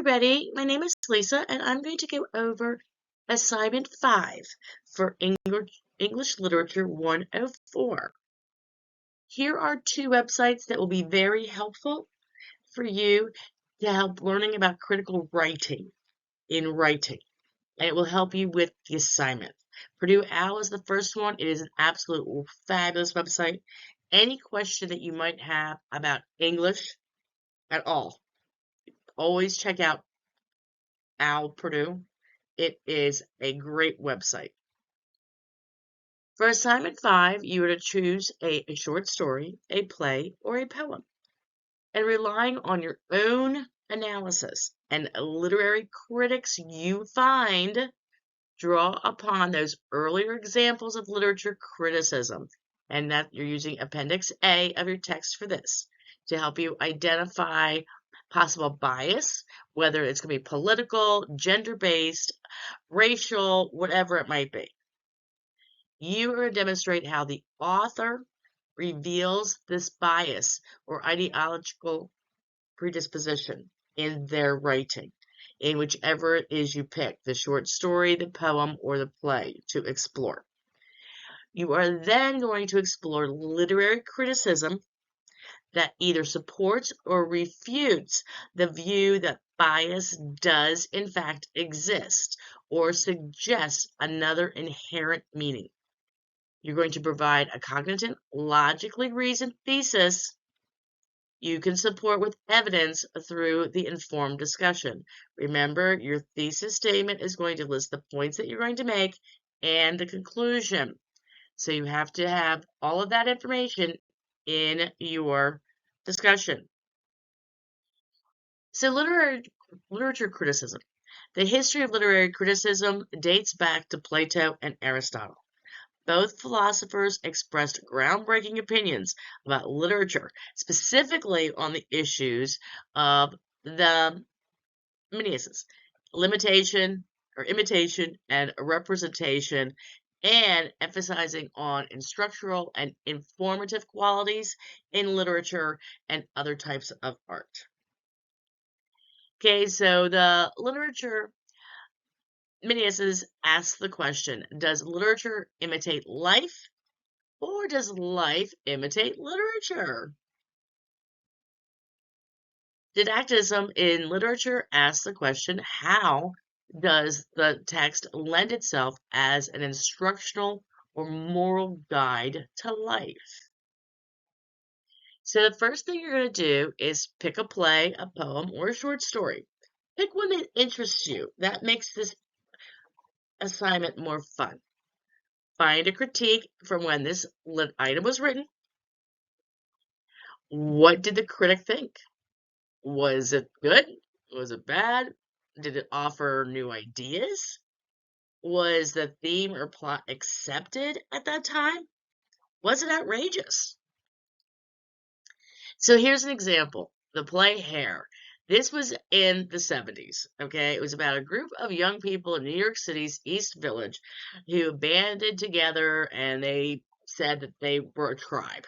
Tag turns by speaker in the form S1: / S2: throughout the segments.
S1: everybody, my name is Lisa and I'm going to go over assignment 5 for English Literature 104. Here are two websites that will be very helpful for you to help learning about critical writing in writing, and it will help you with the assignment. Purdue Owl is the first one. It is an absolute fabulous website. Any question that you might have about English at all, always check out Owl Purdue. It is a great website. For assignment 5, you are to choose a short story, a play, or a poem. And relying on your own analysis and literary critics you find, draw upon those earlier examples of literature criticism, and that you're using Appendix A of your text for this to help you identify possible bias, whether it's going to be political, gender-based, racial, whatever it might be. You are going to demonstrate how the author reveals this bias or ideological predisposition in their writing, in whichever it is you pick, the short story, the poem, or the play to explore. You are then going to explore literary criticism that either supports or refutes the view that bias does in fact exist or suggests another inherent meaning. You're going to provide a cognitive, logically reasoned thesis you can support with evidence through the informed discussion. Remember, your thesis statement is going to list the points that you're going to make and the conclusion. So you have to have all of that information in your discussion. So literature criticism. The history of literary criticism dates back to Plato and Aristotle. Both philosophers expressed groundbreaking opinions about literature, specifically on the issues of the mimesis, imitation, and representation, and emphasizing on instructional and informative qualities in literature and other types of art. Okay, so the literature mimesis asks the question, does literature imitate life, or does life imitate literature? Didacticism in literature asks the question, how does the text lend itself as an instructional or moral guide to life? So the first thing you're going to do is pick a play, a poem, or a short story. Pick one that interests you. That makes this assignment more fun. Find a critique from when this item was written. What did the critic think? Was it good? Was it bad? Did it offer new ideas? Was the theme or plot accepted at that time? Was it outrageous? So here's an example. The play Hair. This was in the 70s, okay? It was about a group of young people in New York City's East Village who banded together and they said that they were a tribe.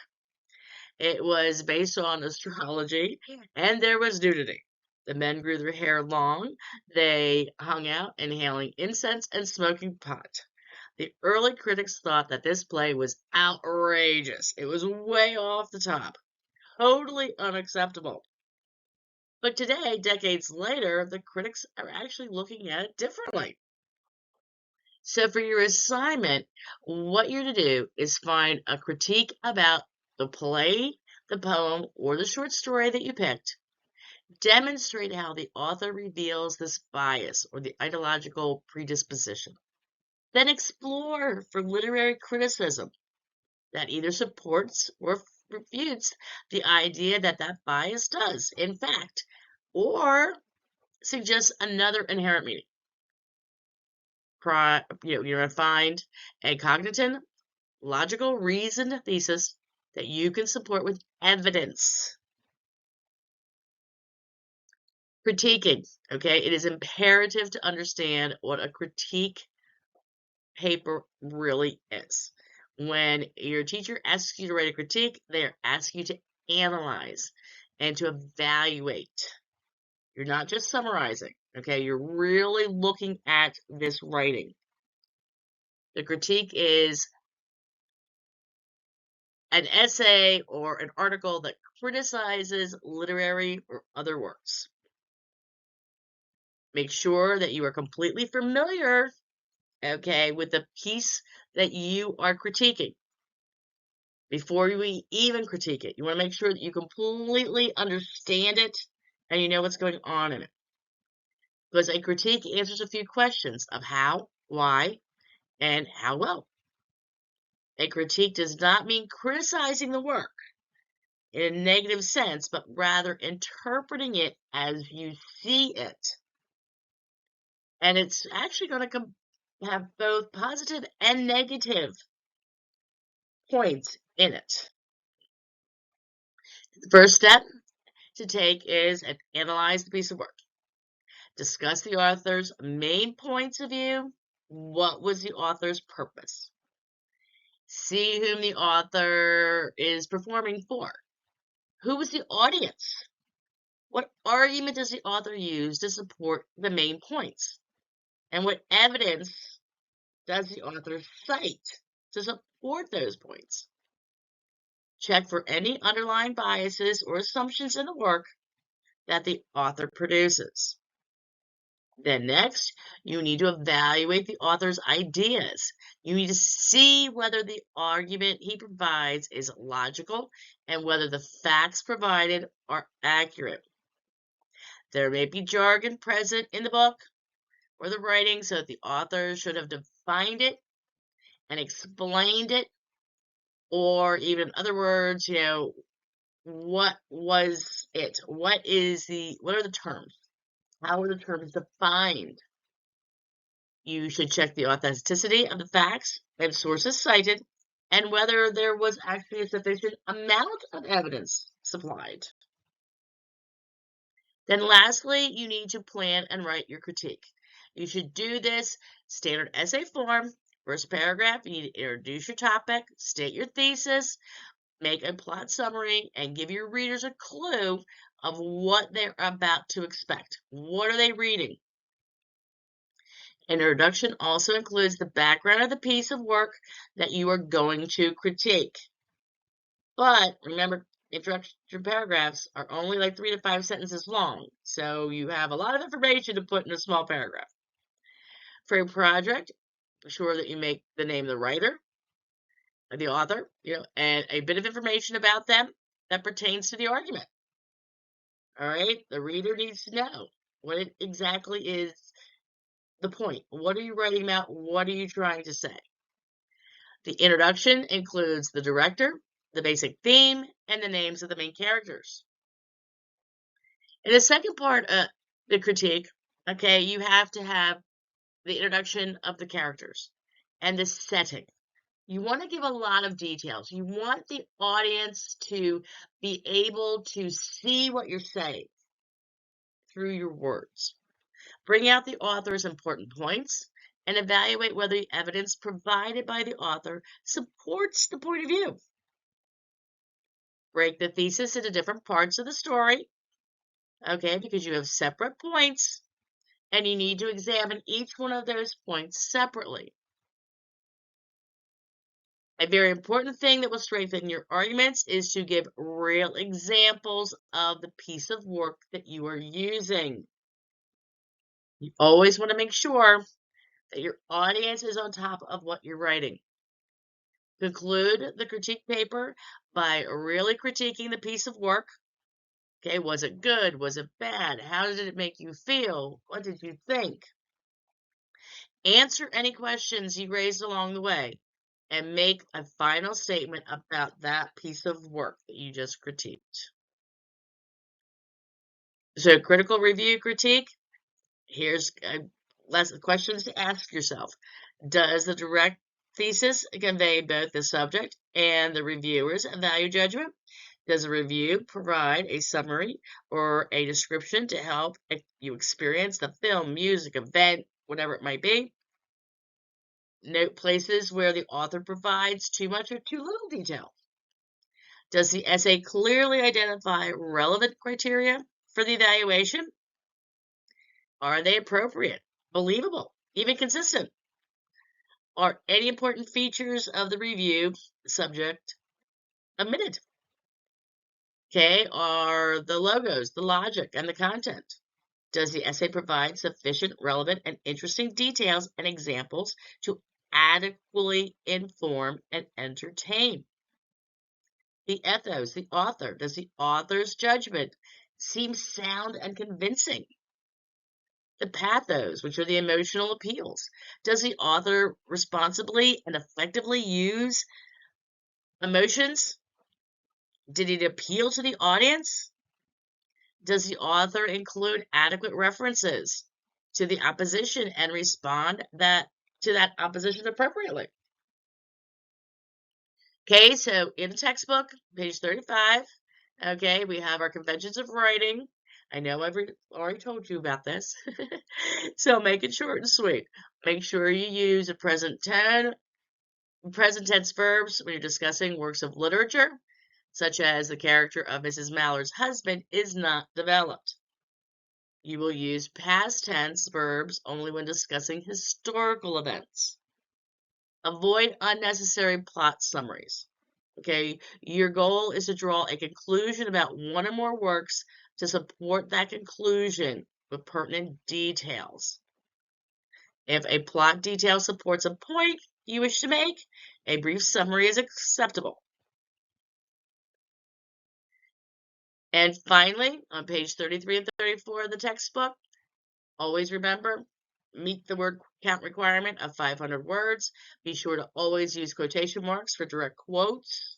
S1: It was based on astrology, and there was nudity. The men grew their hair long. They hung out inhaling incense and smoking pot. The early critics thought that this play was outrageous. It was way off the top, totally unacceptable. But today, decades later, the critics are actually looking at it differently. So for your assignment, what you're to do is find a critique about the play, the poem, or the short story that you picked. Demonstrate how the author reveals this bias or the ideological predisposition. Then explore for literary criticism that either supports or refutes the idea that that bias does, in fact, or suggests another inherent meaning. You're going to find a cognitive, logical, reasoned thesis that you can support with evidence. Critiquing, okay? It is imperative to understand what a critique paper really is. When your teacher asks you to write a critique, they are asking you to analyze and to evaluate. You're not just summarizing, okay? You're really looking at this writing. The critique is an essay or an article that criticizes literary or other works. Make sure that you are completely familiar, okay, with the piece that you are critiquing before you even critique it. You want to make sure that you completely understand it and you know what's going on in it. Because a critique answers a few questions of how, why, and how well. A critique does not mean criticizing the work in a negative sense, but rather interpreting it as you see it. And it's actually going to have both positive and negative points in it. The first step to take is analyze the piece of work. Discuss the author's main points of view. What was the author's purpose? See whom the author is performing for. Who was the audience? What argument does the author use to support the main points? And what evidence does the author cite to support those points? Check for any underlying biases or assumptions in the work that the author produces. Then next, you need to evaluate the author's ideas. You need to see whether the argument he provides is logical and whether the facts provided are accurate. There may be jargon present in the book or the writing, so that the author should have defined it and explained it, or even in other words, what was it? What are the terms? How are the terms defined? You should check the authenticity of the facts and sources cited, and whether there was actually a sufficient amount of evidence supplied. Then lastly, you need to plan and write your critique. You should do this standard essay form. First paragraph, you need to introduce your topic, state your thesis, make a plot summary, and give your readers a clue of what they're about to expect. What are they reading? An introduction also includes the background of the piece of work that you are going to critique. But remember, introduction paragraphs are only like 3 to 5 sentences long, so you have a lot of information to put in a small paragraph. For a project, be sure that you make the name of the writer, the author, and a bit of information about them that pertains to the argument. All right, the reader needs to know what it exactly is the point. What are you writing about? What are you trying to say? The introduction includes the director, the basic theme, and the names of the main characters. In the second part of the critique, okay, you have to have the introduction of the characters and the setting. You want to give a lot of details. You want the audience to be able to see what you're saying through your words. Bring out the author's important points and evaluate whether the evidence provided by the author supports the point of view. Break the thesis into different parts of the story, okay, because you have separate points, and you need to examine each one of those points separately. A very important thing that will strengthen your arguments is to give real examples of the piece of work that you are using. You always want to make sure that your audience is on top of what you're writing. Conclude the critique paper by really critiquing the piece of work. Okay, was it good? Was it bad? How did it make you feel? What did you think? Answer any questions you raised along the way and make a final statement about that piece of work that you just critiqued. So, critical review critique, here's less questions to ask yourself. Does the direct thesis convey both the subject and the reviewer's value judgment? Does the review provide a summary or a description to help you experience the film, music, event, whatever it might be? Note places where the author provides too much or too little detail. Does the essay clearly identify relevant criteria for the evaluation? Are they appropriate, believable, even consistent? Are any important features of the review subject omitted? Okay, are the logos, the logic, and the content? Does the essay provide sufficient, relevant, and interesting details and examples to adequately inform and entertain? The ethos, the author. Does the author's judgment seem sound and convincing? The pathos, which are the emotional appeals. Does the author responsibly and effectively use emotions? Did it appeal to the audience? Does the author include adequate references to the opposition and respond to that opposition appropriately? Okay, so in the textbook, page 35, okay, we have our conventions of writing. I know I've already told you about this. So make it short and sweet. Make sure you use a present tense verbs when you're discussing works of literature, such as the character of Mrs. Mallard's husband is not developed. You will use past tense verbs only when discussing historical events. Avoid unnecessary plot summaries. Okay, your goal is to draw a conclusion about one or more works to support that conclusion with pertinent details. If a plot detail supports a point you wish to make, a brief summary is acceptable. And finally, on page 33 and 34 of the textbook, always remember, meet the word count requirement of 500 words. Be sure to always use quotation marks for direct quotes.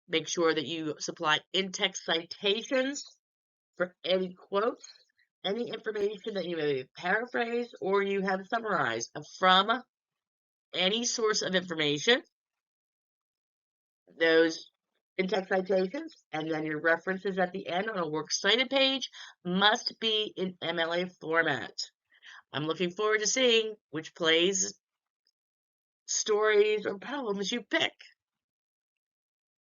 S1: Make sure that you supply in-text citations for any quotes, any information that you may paraphrase or you have summarized from any source of information. Those in-text citations and then your references at the end on a works cited page must be in MLA format. I'm looking forward to seeing which plays, stories, or poems you pick.